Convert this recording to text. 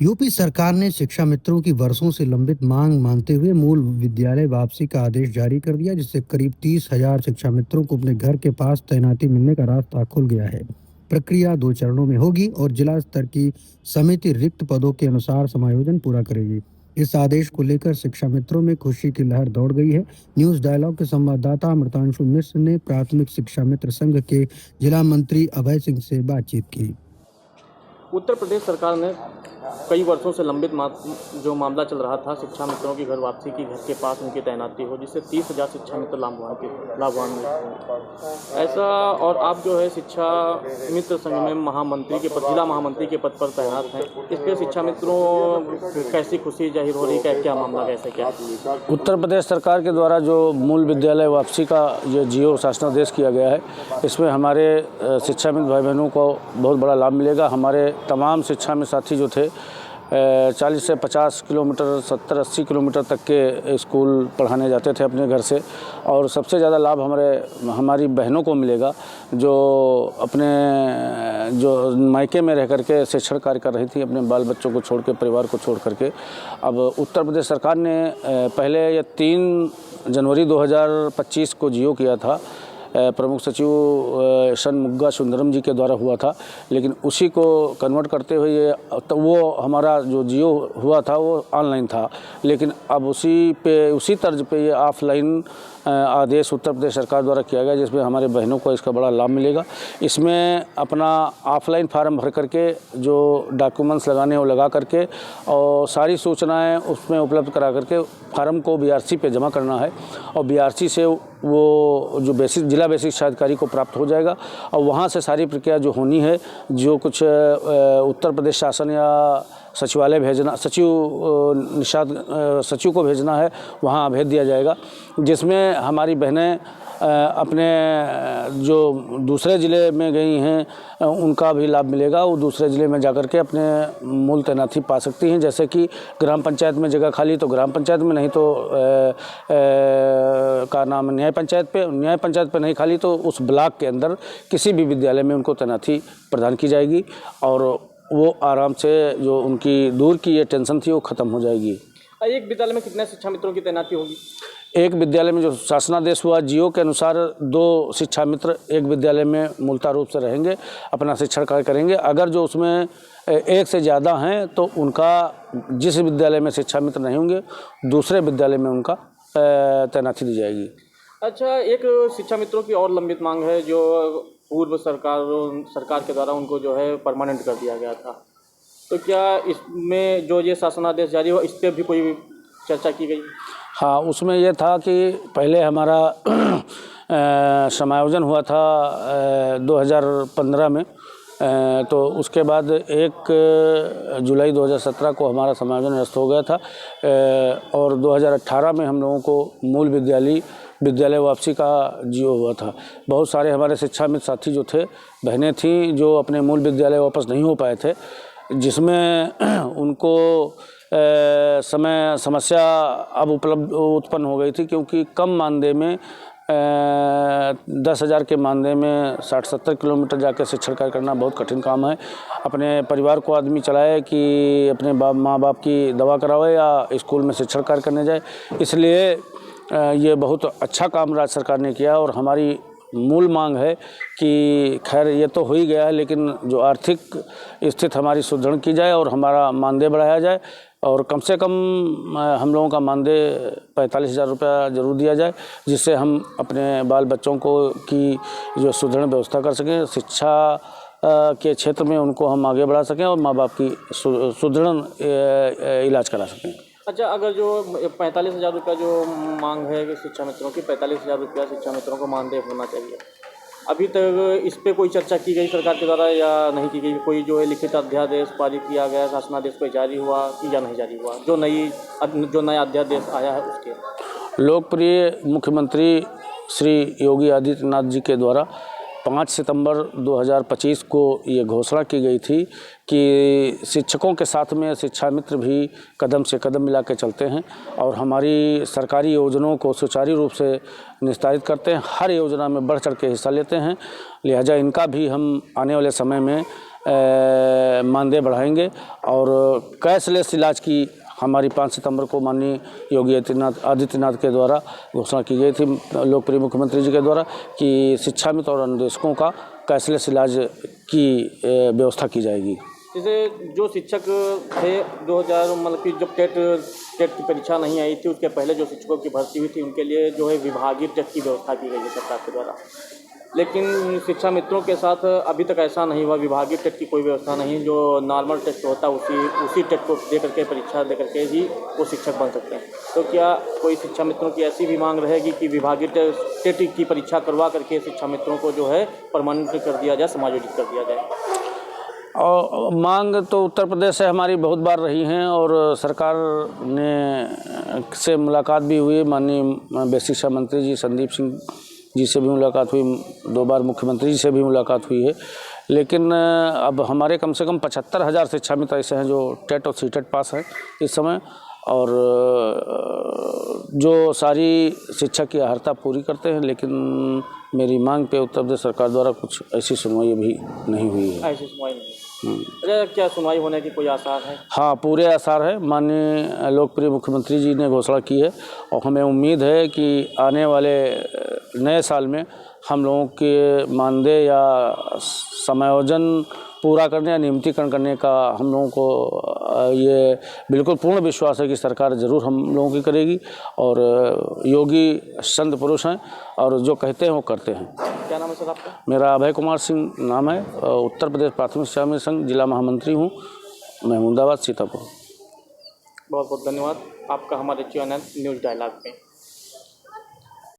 UP सरकार ने शिक्षा मित्रों की वर्षों से लंबित मांग मानते हुए मूल विद्यालय वापसी का आदेश जारी कर दिया, जिससे करीब 30,000 शिक्षा मित्रों को अपने घर के पास तैनाती मिलने का रास्ता खुल गया है। प्रक्रिया 2 चरणों में होगी और जिला स्तर की समिति रिक्त पदों के अनुसार समायोजन पूरा करेगी। इस आदेश को लेकर शिक्षा मित्रों में खुशी की लहर दौड़ गई है। न्यूज डायलॉग के संवाददाता अमृतांशु मिश्र ने प्राथमिक शिक्षा मित्र संघ के जिला मंत्री अभय सिंह से बातचीत की। उत्तर प्रदेश सरकार ने कई वर्षों से लंबित जो मामला चल रहा था शिक्षा मित्रों की घर वापसी की, घर के पास उनकी तैनाती हो, जिससे 30,000 शिक्षा मित्र लाभान्वित होंगे ऐसा। और आप जो है शिक्षा मित्र संघ में महामंत्री के पद, जिला महामंत्री के पद पर तैनात हैं। इसके शिक्षा मित्रों कैसी खुशी जाहिर हो रही है, क्या मामला कैसे क्या? उत्तर प्रदेश सरकार के द्वारा जो मूल विद्यालय वापसी का जो जियो शासनादेश किया गया है, इसमें हमारे शिक्षा मित्र भाई बहनों को बहुत बड़ा लाभ मिलेगा। हमारे तमाम शिक्षा मित्र साथी जो थे 40 से 50 किलोमीटर 70-80 किलोमीटर तक के स्कूल पढ़ाने जाते थे अपने घर से, और सबसे ज़्यादा लाभ हमारी बहनों को मिलेगा जो अपने जो मायके में रह करके शिक्षण कार्य कर रही थी, अपने बाल बच्चों को छोड़ के, परिवार को छोड़ करके। अब उत्तर प्रदेश सरकार ने पहले ये 3 जनवरी 2025 को जियो किया था, प्रमुख सचिव षणमुगा सुंदरम जी के द्वारा हुआ था, लेकिन उसी को कन्वर्ट करते हुए ये तो वो हमारा जो जियो हुआ था वो ऑनलाइन था, लेकिन अब उसी तर्ज पे ये ऑफलाइन आदेश उत्तर प्रदेश सरकार द्वारा किया गया, जिसमें हमारे बहनों को इसका बड़ा लाभ मिलेगा। इसमें अपना ऑफलाइन फार्म भर करके जो डॉक्यूमेंट्स लगाने वो लगा करके और सारी सूचनाएं उसमें उपलब्ध करा करके फार्म को बीआरसी पे जमा करना है, और बीआरसी से वो जो जिला बेसिक शिक्षा अधिकारी को प्राप्त हो जाएगा, और वहाँ से सारी प्रक्रिया जो होनी है, जो कुछ उत्तर प्रदेश शासन या सचिवालय भेजना, सचिव को भेजना है, वहाँ भेज दिया जाएगा, जिसमें हमारी बहनें अपने जो दूसरे ज़िले में गई हैं उनका भी लाभ मिलेगा। वो दूसरे ज़िले में जाकर के अपने मूल तैनाती पा सकती हैं, जैसे कि ग्राम पंचायत में जगह खाली तो ग्राम पंचायत में, नहीं तो का नाम न्याय पंचायत पे नहीं खाली तो उस ब्लॉक के अंदर किसी भी विद्यालय में उनको तैनाती प्रदान की जाएगी, और वो आराम से जो उनकी दूर की ये टेंशन थी वो ख़त्म हो जाएगी। एक विद्यालय में कितने शिक्षा मित्रों की तैनाती होगी? एक विद्यालय में जो शासनादेश हुआ जियो के अनुसार 2 शिक्षा मित्र एक विद्यालय में मूलतः रूप से रहेंगे, अपना शिक्षण कार्य करेंगे। अगर जो उसमें एक से ज़्यादा हैं तो उनका जिस विद्यालय में शिक्षा मित्र नहीं होंगे दूसरे विद्यालय में उनका तैनाती दी जाएगी। अच्छा, एक शिक्षा मित्रों की और लंबित मांग है जो पूर्व सरकार के द्वारा उनको जो है परमानेंट कर दिया गया था, तो क्या इसमें जो ये शासनादेश जारी हुआ इस पर भी कोई चर्चा की गई? हाँ, उसमें यह था कि पहले हमारा समायोजन हुआ था 2015 में, तो उसके बाद 1 जुलाई 2017 को हमारा समायोजन निरस्त हो गया था, और 2018 में हम लोगों को मूल विद्यालय वापसी का जियो हुआ था। बहुत सारे हमारे शिक्षा मित्र साथी जो थे, बहनें थीं जो अपने मूल विद्यालय वापस नहीं हो पाए थे, जिसमें उनको समस्या अब उत्पन्न हो गई थी, क्योंकि कम मानदेय में 10,000 के मानदेय में 60-70 किलोमीटर जाकर शिक्षण कार्य करना बहुत कठिन काम है। अपने परिवार को आदमी चलाए कि अपने माँ बाप की दवा करावे या स्कूल में शिक्षण कार्य करने जाए, इसलिए ये बहुत अच्छा काम राज्य सरकार ने किया। और हमारी मूल मांग है कि खैर ये तो हो ही गया है, लेकिन जो आर्थिक स्थिति हमारी सुदृढ़ की जाए और हमारा मानदेय बढ़ाया जाए, और कम से कम हम लोगों का मानदेय 45,000 रुपया जरूर दिया जाए, जिससे हम अपने बाल बच्चों को की जो सुदृढ़ व्यवस्था कर सकें, शिक्षा के क्षेत्र में उनको हम आगे बढ़ा सकें और माँ बाप की सुदृढ़ इलाज करा सकें। अच्छा, अगर जो 45,000 रुपया जो मांग है शिक्षा मित्रों की, 45,000 रुपया शिक्षा मित्रों को मानदेय होना चाहिए, अभी तक इस पे कोई चर्चा की गई सरकार के द्वारा या नहीं की गई? कोई जो है लिखित अध्यादेश पारित किया गया, शासनादेश कोई जारी हुआ या नहीं जारी हुआ? जो नया अध्यादेश आया है उसके लोकप्रिय मुख्यमंत्री श्री योगी आदित्यनाथ जी के द्वारा 5 सितंबर 2025 को ये घोषणा की गई थी कि शिक्षकों के साथ में शिक्षा मित्र भी कदम से कदम मिला के चलते हैं और हमारी सरकारी योजनाओं को सुचारू रूप से निस्तारित करते हैं, हर योजना में बढ़ चढ़ के हिस्सा लेते हैं। लिहाजा इनका भी हम आने वाले समय में मानदेय बढ़ाएंगे और कैशलेस इलाज की हमारी 5 सितंबर को माननीय योगी आदित्यनाथ के द्वारा घोषणा की गई थी, लोकप्रिय मुख्यमंत्री जी के द्वारा, कि शिक्षा मित्र और अनुदेशकों का कैशलेस इलाज की व्यवस्था की जाएगी। जैसे जो शिक्षक थे 2000 मतलब कि जब टेट की परीक्षा नहीं आई थी उसके पहले जो शिक्षकों की भर्ती हुई थी उनके लिए जो है विभागीय टेट की व्यवस्था की गई है सरकार के द्वारा, लेकिन शिक्षा मित्रों के साथ अभी तक ऐसा नहीं हुआ, विभागीय टेट की कोई व्यवस्था नहीं। जो नॉर्मल टेस्ट होता है उसी टेट को दे करके परीक्षा दे करके ही वो शिक्षक बन सकते हैं। तो क्या कोई शिक्षा मित्रों की ऐसी भी मांग रहेगी कि विभागीय टेट की परीक्षा करवा करके शिक्षा मित्रों को जो है परमानेंट कर दिया जाए, समायोजित कर दिया जाए? और मांग तो उत्तर प्रदेश से हमारी बहुत बार रही हैं और सरकार ने से मुलाकात भी हुई। माननीय बेसिक शिक्षा मंत्री जी संदीप सिंह जी से भी मुलाकात हुई, 2 बार मुख्यमंत्री जी से भी मुलाकात हुई है, लेकिन अब हमारे कम से कम 75,000 शिक्षा मित्र ऐसे हैं जो टेट और सीटेट पास हैं इस समय, और जो सारी शिक्षा की अर्हता पूरी करते हैं, लेकिन मेरी मांग पे उत्तर प्रदेश सरकार द्वारा कुछ ऐसी सुनवाई भी नहीं हुई है। ऐसी सुनवाई नहीं। अच्छा, क्या सुनवाई होने की कोई आसार है? हाँ, पूरे आसार है। माननीय लोकप्रिय मुख्यमंत्री जी ने घोषणा की है और हमें उम्मीद है कि आने वाले नए साल में हम लोगों के मानदेय या समायोजन पूरा करने या नियमितीकरण करने का हम लोगों को ये बिल्कुल पूर्ण विश्वास है कि सरकार ज़रूर हम लोगों की करेगी, और योगी संत पुरुष हैं और जो कहते हैं वो करते हैं। क्या नाम है सर आपका? मेरा अभय कुमार सिंह नाम है, उत्तर प्रदेश प्राथमिक शिक्षा मित्र संघ जिला महामंत्री हूँ, महमूदाबाद सीतापुर। बहुत बहुत धन्यवाद आपका हमारे चैनल न्यूज़ डायलॉग में।